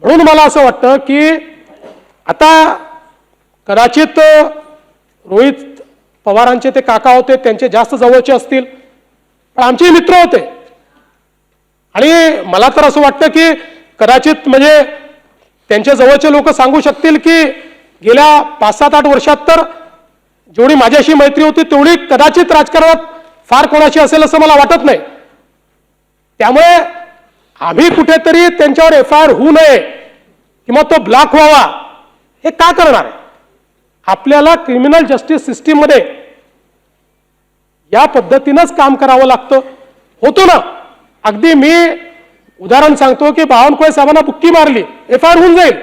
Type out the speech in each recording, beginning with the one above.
म्हणून मला असं वाटतं की आता कदाचित रोहित पवारांचे ते काका होते, त्यांचे जास्त जवळचे असतील, पण आमचे मित्र होते. आणि मला तर असं वाटतं की कदाचित म्हणजे त्यांच्या जवळचे लोक सांगू शकतील की गेल्या 5-7-8 वर्षात तर जेवढी माझ्याशी मैत्री होती तेवढी कदाचित राजकारणात फार कोणाची असेल असं मला वाटत नाही. त्यामुळे आम्ही कुठेतरी त्यांच्यावर FIR होऊ नये किंवा तो ब्लॉक व्हावा हे का करणार आहे? आपल्याला क्रिमिनल जस्टिस सिस्टीम मध्ये या पद्धतीनंच काम करावं लागतं. होतो ना, अगदी मी उदाहरण सांगतो की बावनकुळे साहेबांना बुक्की मारली, FIR होऊन जाईल,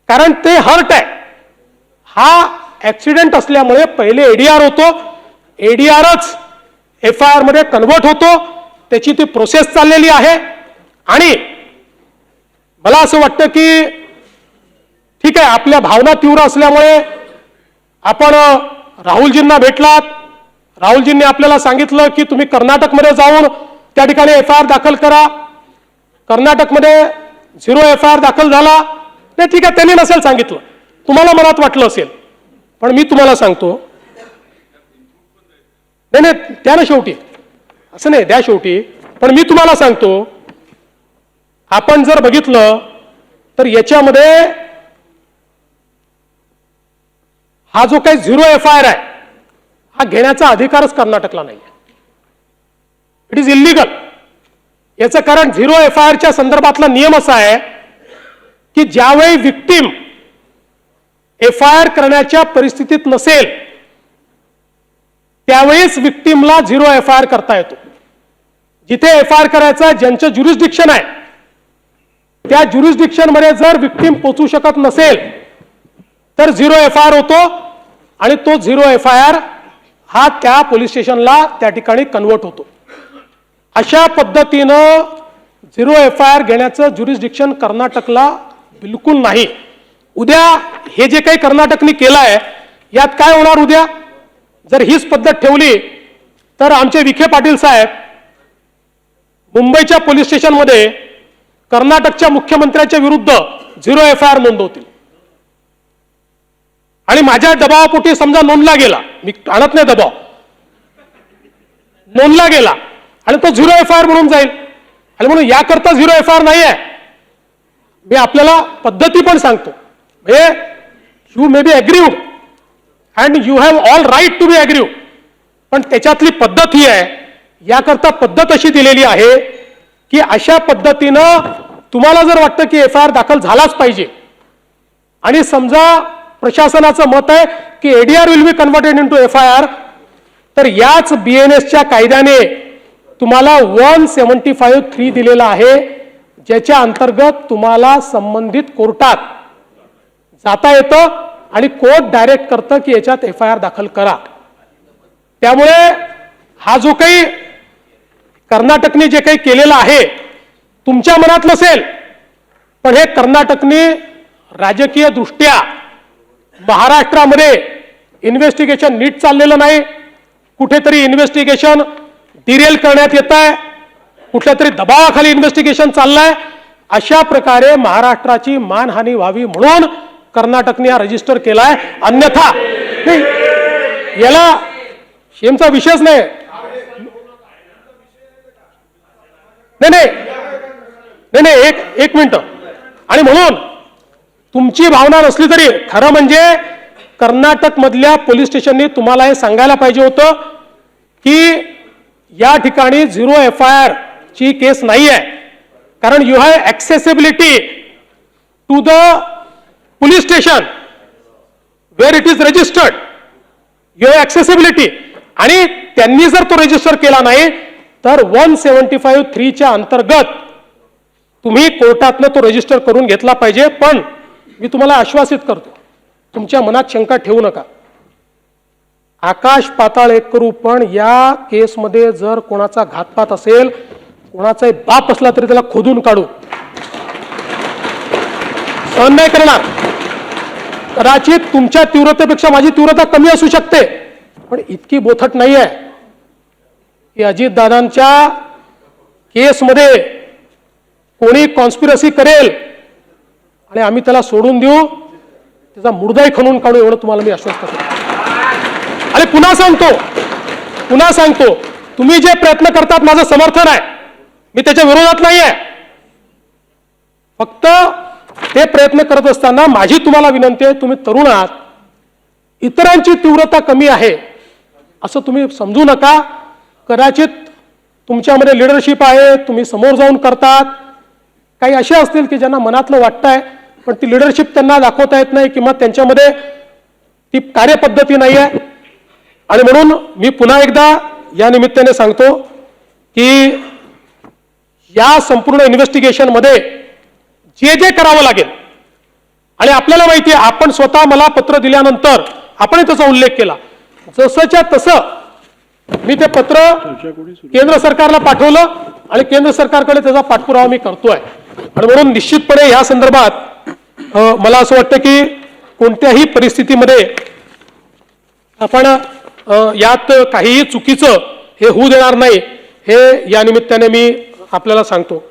कारण ते हर्ट आहे. हा ऍक्सिडेंट असल्यामुळे पहिले ADR होतो, ADRच FIR मध्ये कन्वर्ट होतो, त्याची ती प्रोसेस चाललेली आहे. आणि मला असं वाटतं की ठीक आहे, आपल्या भावना तीव्र असल्यामुळे आपण राहुलजींना भेटलात, राहुलजींनी आपल्याला सांगितलं की तुम्ही कर्नाटकमध्ये जाऊन त्या ठिकाणी FIR दाखल करा. कर्नाटकमध्ये 0 FIR दाखल झाला. नाही ठीक आहे, त्यांनी नसेल सांगितलं, तुम्हाला मनात वाटलं असेल, पण मी तुम्हाला सांगतो, नाही द्या ना शेवटी, असं नाही द्या शेवटी, पण मी तुम्हाला सांगतो, आपण जर बघितलं तर याच्यामध्ये हा जो काही 0 FIR आहे हा घेण्याचा अधिकारच कर्नाटकला नाही. It is illegal. याचं कारण 0 FIR च्या संदर्भातला नियम असा आहे की ज्यावेळी विक्टीम FIR करण्याच्या परिस्थितीत नसेल त्यावेळीच विक्टीमला 0 FIR करता येतो. जिथे FIR करायचा ज्यांचं ज्युरिस्डिक्शन आहे त्या ज्युरिस्डिक्शन मध्ये जर विक्टीम पोहोचू शकत नसेल तर 0 FIR होतो आणि तो 0 FIR हा त्या पोलीस स्टेशनला त्या ठिकाणी कन्वर्ट होतो. अशा पद्धतीनं 0 FIR घेण्याचं ज्युरिस्डिक्शन कर्नाटकला बिलकुल नाही. उद्या हे जे काही कर्नाटकने केलं आहे यात काय होणार? उद्या जर हीच पद्धत ठेवली तर आमचे विखे पाटील साहेब मुंबईच्या पोलीस स्टेशनमध्ये कर्नाटकच्या मुख्यमंत्र्यांच्या विरुद्ध 0 FIR नोंदवतील. आणि माझ्या दबावापोटी समजा नोंदला गेला, मी आणत नाही दबाव, नोंदला गेला आणि तो 0 FIR म्हणून जाईल. आणि म्हणून याकरता 0 FIR नाही आहे. मी आपल्याला पद्धती पण सांगतो, म्हणजे you may be aggrieved and you have all right to be aggrieved, पण त्याच्यातली पद्धत ही आहे, याकरता पद्धत अशी दिलेली आहे की अशा पद्धतीनं तुम्हाला जर वाटतं की FIR दाखल झालाच पाहिजे आणि समजा प्रशासनाचं मत आहे की ADR will be converted into FIR, तर याच BNSच्या कायद्याने तुम्हाला 175(3) दिलेला आहे, ज्याच्या अंतर्गत तुम्हाला संबंधित कोर्टात जाता येतं आणि कोर्ट डायरेक्ट करतं की याच्यात FIR दाखल करा. त्यामुळे हा जो काही कर्नाटकने जे काही केलेलं आहे तुमच्या मनात नसेल, पण हे कर्नाटकने राजकीय दृष्ट्या महाराष्ट्रामध्ये इन्व्हेस्टिगेशन नीट चाललेलं नाही, कुठेतरी इन्व्हेस्टिगेशन डिरेल करण्यात येत आहे, कुठल्या तरी दबावाखाली इन्व्हेस्टिगेशन चाललंय. अशा प्रकारे महाराष्ट्राची मानहानी व्हावी म्हणून कर्नाटकने हा रजिस्टर केलाय. अन्यथा नाही, याला शेमचा विषयच नाही. नाही एक मिनिट. आणि म्हणून तुमची भावना नसली तरी खरं म्हणजे कर्नाटक मधल्या पोलीस स्टेशननी तुम्हाला हे सांगायला पाहिजे होतं की या ठिकाणी 0 FIR ची केस नाही आहे, कारण you have accessibility to the police station where it is registered, you have accessibility. आणि त्यांनी जर तो रजिस्टर केला नाही तर 175(3) च्या अंतर्गत तुम्ही कोर्टातनं तो रजिस्टर करून घेतला पाहिजे. पण मी तुम्हाला आश्वासित करतो, तुमच्या मनात शंका ठेवू नका, आकाश पाताळ एक करू, पण या केसमध्ये जर कोणाचा घातपात असेल, कोणाचा बाप असला तरी त्याला खोदून काढू, सहन नाही करणार. कदाचित तुमच्या तीव्रतेपेक्षा माझी तीव्रता कमी असू शकते, पण इतकी बोथट नाही आहे की अजितदादांच्या केसमध्ये कोणी कॉन्स्पिरसी करेल आणि आम्ही त्याला सोडून देऊ, त्याचा मुर्दाही खणून काढू, एवढं तुम्हाला मी आश्वस्त करतो. आणि पुन्हा सांगतो, तुम्ही जे प्रयत्न करतात माझं समर्थन आहे, मी त्याच्या विरोधात नाही आहे. फक्त ते प्रयत्न करत असताना माझी तुम्हाला विनंती आहे, तुम्ही तरुण आहात, इतरांची तीव्रता कमी आहे असं तुम्ही समजू नका. कदाचित तुमच्यामध्ये लिडरशिप आहे, तुम्ही समोर जाऊन करतात. काही असे असतील की ज्यांना मनातलं वाटतंय पण ती लिडरशिप त्यांना दाखवता येत नाही किंवा त्यांच्यामध्ये ती कार्यपद्धती नाही आहे. आणि म्हणून मी पुन्हा एकदा या निमित्ताने सांगतो की या संपूर्ण इन्व्हेस्टिगेशनमध्ये जे जे करावं लागेल, आणि आपल्याला माहिती आहे, आपण स्वतः मला पत्र दिल्यानंतर आपण त्याचा उल्लेख केला, जसंच्या तसं मी ते पत्र केंद्र सरकारला पाठवलं आणि केंद्र सरकारकडे त्याचा पाठपुरावा मी करतोय. आणि म्हणून निश्चितपणे या संदर्भात मला असं वाटतं की कोणत्याही परिस्थितीमध्ये आपण यात काहीही चुकीचं हे होऊ देणार नाही, हे या निमित्ताने मी आपल्याला सांगतो.